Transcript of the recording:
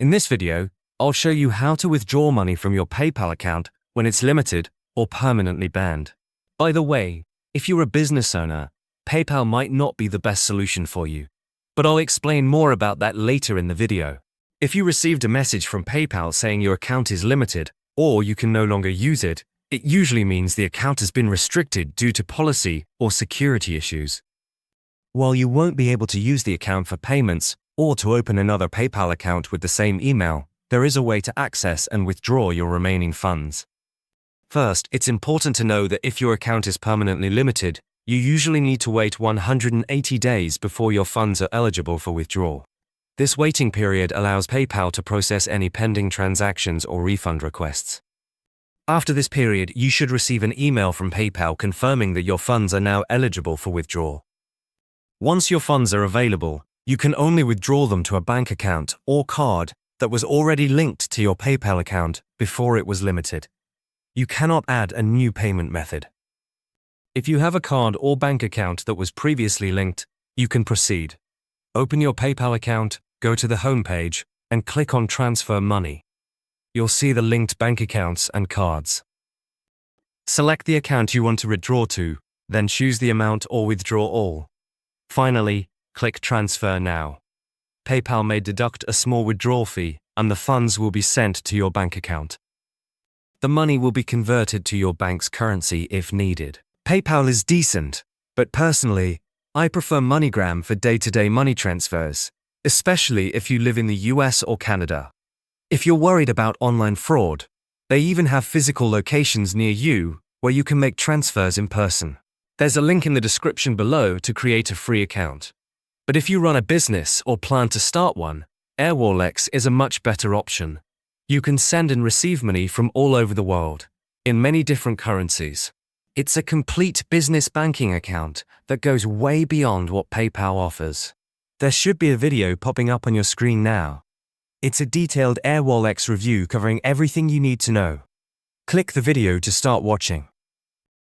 In this video, I'll show you how to withdraw money from your PayPal account when it's limited or permanently banned. By the way, if you're a business owner, PayPal might not be the best solution for you, but I'll explain more about that later in the video. If you received a message from PayPal saying your account is limited or you can no longer use it, it usually means the account has been restricted due to policy or security issues. While you won't be able to use the account for payments or to open another PayPal account with the same email, there is a way to access and withdraw your remaining funds. First, it's important to know that if your account is permanently limited, you usually need to wait 180 days before your funds are eligible for withdrawal. This waiting period allows PayPal to process any pending transactions or refund requests. After this period, you should receive an email from PayPal confirming that your funds are now eligible for withdrawal. Once your funds are available, you can only withdraw them to a bank account or card that was already linked to your PayPal account before it was limited. You cannot add a new payment method. If you have a card or bank account that was previously linked, you can proceed. Open your PayPal account, go to the home page, and click on Transfer Money. You'll see the linked bank accounts and cards. Select the account you want to withdraw to, then choose the amount or withdraw all. Finally, click Transfer Now. PayPal may deduct a small withdrawal fee, and the funds will be sent to your bank account. The money will be converted to your bank's currency if needed. PayPal is decent, but personally, I prefer MoneyGram for day-to-day money transfers, especially if you live in the US or Canada. If you're worried about online fraud, they even have physical locations near you where you can make transfers in person. There's a link in the description below to create a free account. But if you run a business or plan to start one, Airwallex is a much better option. You can send and receive money from all over the world, in many different currencies. It's a complete business banking account that goes way beyond what PayPal offers. There should be a video popping up on your screen now. It's a detailed Airwallex review covering everything you need to know. Click the video to start watching.